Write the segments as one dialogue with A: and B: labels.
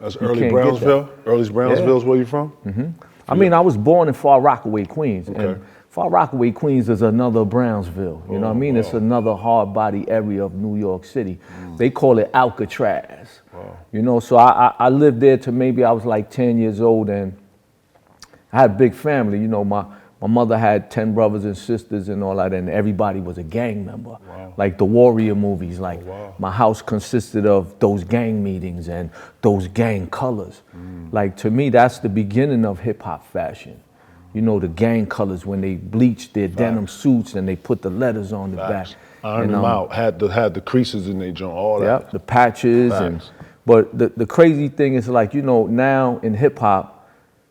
A: That's
B: You
A: early
B: can't get that.
A: Brownsville? Early Brownsville is where you from?
B: I mean, I was born in Far Rockaway, Queens.
A: Okay.
B: And Far Rockaway, Queens is another Brownsville. You know what I mean?
A: wow.
B: It's another hard body area of New York City. They call it Alcatraz.
A: Wow.
B: You know, so I lived there till maybe I was like 10 years old, and I had a big family. You know, my mother had 10 brothers and sisters and all that, and everybody was a gang member.
A: Wow.
B: Like the Warrior movies, like
A: wow.
B: my house consisted of those gang meetings and those gang colors. Like to me, that's the beginning of hip hop fashion. You know, the gang colors when they bleached their denim suits and they put the letters on the back.
A: Ironed them out, had the creases in their joint, all that.
B: Yep, the patches. But the crazy thing is, like, you know, now in hip hop,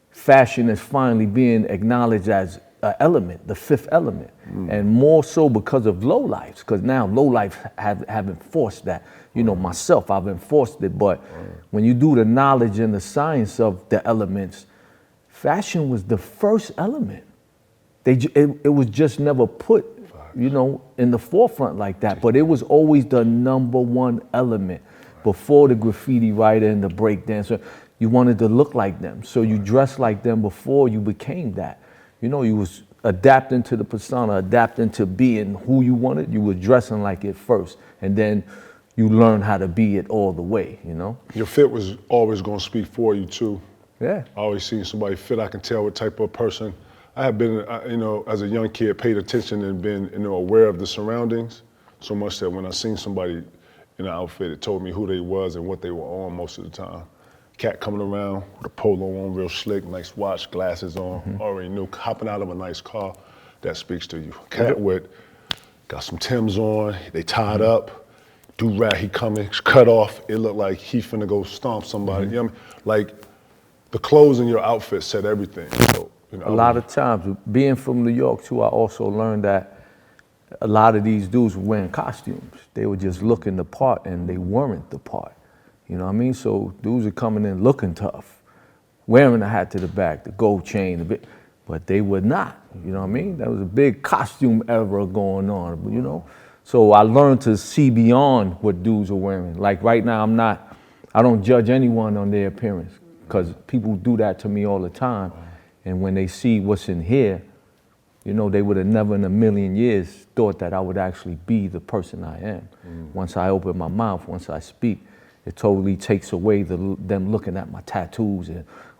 B: fashion is finally being acknowledged as an element, the fifth element, and more so because of lowlifes, because now lowlifes have enforced that. You know, myself, I've enforced it, but when you do the knowledge and the science of the elements, fashion was the first element. It was just never put, you know, in the forefront like that, but it was always the #1 element before the graffiti writer and the break dancer. You wanted to look like them, so you dressed like them before you became that. You know, you was adapting to the persona, adapting to being who you wanted. You were dressing like it first, and then you learn how to be it all the way, you know?
A: Your fit was always going to speak for you too.
B: Yeah.
A: I always seen somebody fit, I can tell what type of person. I have been, you know, as a young kid, paid attention and been, you know, aware of the surroundings, so much that when I seen somebody in an outfit, it told me who they was and what they were on most of the time. Cat coming around with a polo on, real slick, nice watch, glasses on, already knew, hopping out of a nice car, that speaks to you. Cat with, got some Timbs on, they tied up, do-rag, he coming, cut off, it looked like he finna go stomp somebody, you know what I mean? Like, the clothes in your outfit said everything. So, you know,
B: A lot of times, being from New York too, I also learned that a lot of these dudes were wearing costumes. They were just looking the part, and they weren't the part. You know what I mean? So dudes are coming in looking tough, wearing the hat to the back, the gold chain, but they were not. You know what I mean? That was a big costume era going on, you know? So I learned to see beyond what dudes are wearing. Like right now, I don't judge anyone on their appearance, because people do that to me all the time. And when they see what's in here, you know, they would have never in a million years thought that I would actually be the person I am. Once I open my mouth, once I speak, it totally takes away them looking at my tattoos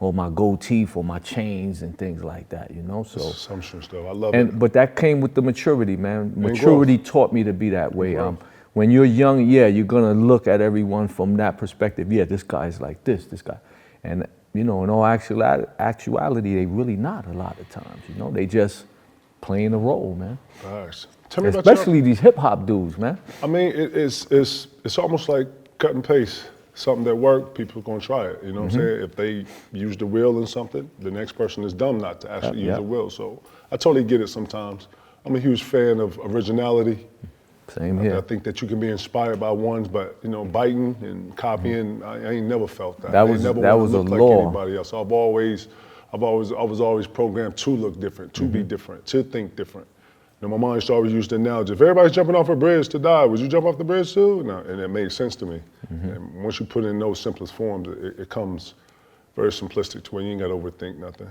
B: or my gold teeth or my chains and things like that, you know? So
A: assumption stuff, I love it.
B: But that came with the maturity, man. Maturity taught me to be that way. When you're young, yeah, you're gonna look at everyone from that perspective. Yeah, this guy's like this guy. And you know, in all actuality, they really not a lot of times, you know? They just playing a role, man.
A: Nice. Tell me
B: Especially these hip hop dudes, man.
A: I mean, it's almost like cut and paste. Something that worked, people are gonna try it. You know what I'm saying? If they use the wheel in something, the next person is dumb not to actually use the wheel. So I totally get it sometimes. I'm a huge fan of originality.
B: Same here.
A: I think that you can be inspired by ones, but you know, biting and copying, I ain't never felt that.
B: That was a law.
A: Like anybody else. I was always programmed to look different, to be different, to think different. You know, my mom used to always use the analogy, if everybody's jumping off a bridge to die, would you jump off the bridge too? No, and it made sense to me. And once you put it in those simplest forms, it comes very simplistic to where you ain't got to overthink nothing.